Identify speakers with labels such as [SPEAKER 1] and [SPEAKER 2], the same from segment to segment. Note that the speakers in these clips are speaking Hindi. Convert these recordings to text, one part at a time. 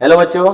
[SPEAKER 1] हेलो बच्चों,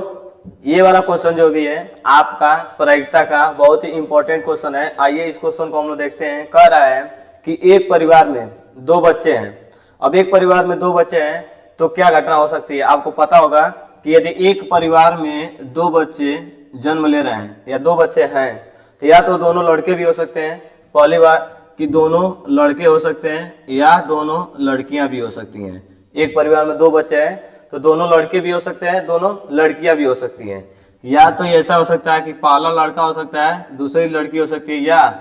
[SPEAKER 1] ये वाला क्वेश्चन जो भी है आपका प्रायिकता का बहुत ही इंपॉर्टेंट क्वेश्चन है। आइए इस क्वेश्चन को हम लोग देखते हैं। कह रहा है कि एक परिवार में दो बच्चे हैं। अब एक परिवार में दो बच्चे हैं तो क्या घटना हो सकती है। आपको पता होगा कि यदि एक परिवार में दो बच्चे जन्म ले रहे हैं या दो बच्चे हैं तो या तो दोनों लड़के भी हो सकते हैं, पहली बार कि दोनों लड़के हो सकते हैं या दोनों लड़कियां भी हो सकती हैं। एक परिवार में दो बच्चे हैं तो दोनों लड़के भी हो सकते हैं, दोनों लड़कियां भी हो सकती हैं। या तो ऐसा हो सकता है कि पहला लड़का हो सकता है, दूसरी लड़की हो सकती है, या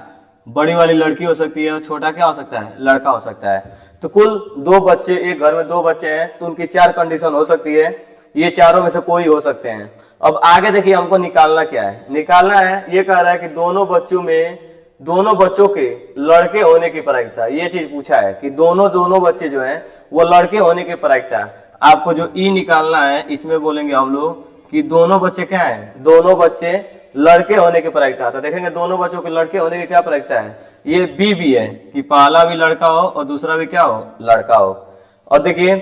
[SPEAKER 1] बड़ी वाली लड़की हो सकती है और छोटा क्या हो सकता है, लड़का हो सकता है। तो कुल दो बच्चे, एक घर में दो बच्चे हैं तो उनकी चार कंडीशन हो सकती है। ये चारों में से कोई हो सकते हैं। अब आगे देखिए हमको निकालना क्या है। निकालना है, ये कह रहा है कि दोनों बच्चों के लड़के होने की प्रायिकता, ये चीज पूछा है कि दोनों बच्चे जो हैं वो लड़के होने की प्रायिकता। आपको जो ई निकालना है इसमें बोलेंगे हम लोग कि दोनों बच्चे क्या हैं, दोनों बच्चे लड़के होने की प्रायिकता। तो देखेंगे दोनों बच्चों के लड़के होने की क्या प्रायिकता है, ये बी भी है कि पहला भी लड़का हो और दूसरा भी क्या हो, लड़का हो। और देखिए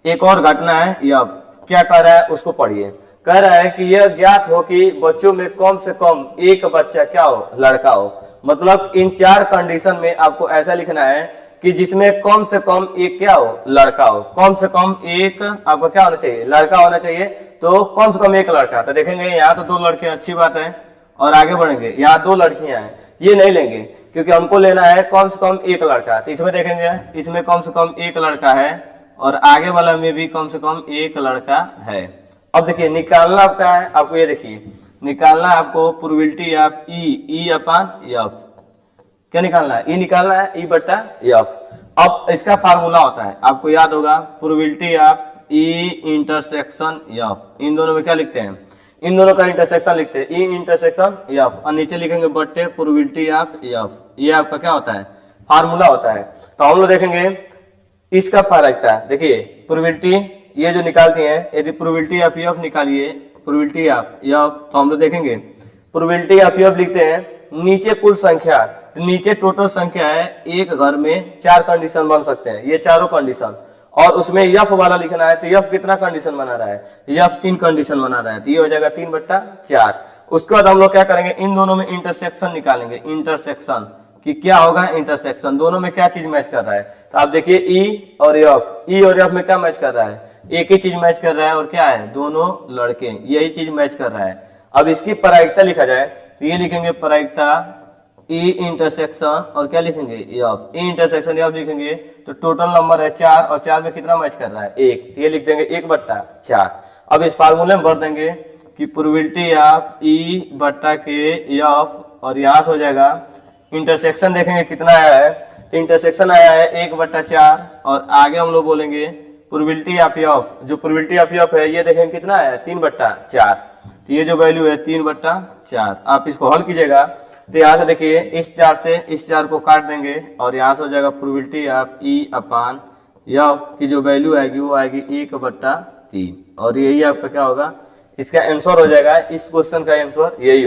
[SPEAKER 1] एक और घटना है, यह क्या कह रहा है उसको पढ़िए। कह रहा है कि यह ज्ञात हो कि बच्चों में कम से कम एक बच्चा क्या हो, लड़का हो। मतलब इन चार कंडीशन में आपको ऐसा लिखना है कि जिसमें कम से कम एक क्या हो, लड़का हो। कम से कम एक आपको क्या होना चाहिए, लड़का होना चाहिए। तो कम से कम एक लड़का। तो देखेंगे यहाँ तो दो लड़के, अच्छी बात है। और आगे बढ़ेंगे, यहाँ दो लड़कियां हैं, ये नहीं लेंगे क्योंकि हमको लेना है कम से कम एक लड़का। तो इसमें देखेंगे, इसमें कम से कम एक लड़का है और आगे वाला में भी कम से कम एक लड़का है। अब देखिए निकालना आपका है, आपको ये देखिए निकालना है आपको probability of E upon F. क्या निकालना है, ई निकालना है, ई बट्टा एफ। अब इसका फार्मूला होता है, आपको याद होगा, probability of E intersection F. इन दोनों में क्या लिखते हैं, इन दोनों का इंटरसेक्शन लिखते हैं, ई इंटरसेक्शन एफ। और नीचे लिखेंगे बट्टे प्रोबेबिलिटी ऑफ एफ। ये आपका क्या होता है, फार्मूला होता है। तो हम लोग देखेंगे इसका प्रायिकता। देखिए प्रोबेबिलिटी ये जो निकालती है, यदि प्रोबेबिलिटी ऑफ एफ निकालिए, प्रोबेबिलिटी ऑफ एफ, तो हम लोग देखेंगे प्रोबेबिलिटी ऑफ एफ लिखते हैं नीचे कुल संख्या। तो नीचे टोटल संख्या है, एक घर में चार कंडीशन बन सकते हैं, ये चारों कंडीशन। और उसमें यफ वाला लिखना है, तो यफ कितना कंडीशन बना रहा है, यफ तीन कंडीशन बना रहा है। तो ये हो जाएगा 3/4। उसके बाद हम लोग क्या करेंगे, इन दोनों में इंटरसेक्शन निकालेंगे। इंटरसेक्शन कि क्या होगा, इंटरसेक्शन दोनों में क्या चीज मैच कर रहा है। तो आप देखिए ई और एफ, ई और एफ में क्या मैच कर रहा है, एक ही चीज मैच कर रहा है और क्या है, दोनों लड़के, यही चीज मैच कर रहा है। अब इसकी प्रायिकता लिखा जाए तो ये लिखेंगे प्रायिकता ई इंटरसेक्शन और क्या लिखेंगे, एफ। ई इंटरसेक्शन एफ लिखेंगे तो टोटल नंबर है 4 और 4 में कितना मैच कर रहा है, 1। ये लिख देंगे 1/4। अब इस फार्मूले में भर देंगे कि प्रोबेबिलिटी ऑफ ई बट्टा के एफ, और यहाँ से हो जाएगा इंटरसेक्शन। देखेंगे कितना आया है, तो इंटरसेक्शन आया है 1/4। और आगे हम लोग बोलेंगे प्रोबेबिलिटी ऑफ एफ, जो प्रोबेबिलिटी ऑफ एफ है ये देखेंगे कितना है, 3/4। तो ये जो वैल्यू है 3/4। आप इसको हल कीजिएगा तो यहाँ से देखिए इस 4 से इस 4 को काट देंगे और यहाँ से हो जाएगा probability of E upon F की जो वैल्यू आएगी वो आएगी 1/3। और यही आपका क्या होगा, इसका आंसर हो जाएगा, इस क्वेश्चन का आंसर यही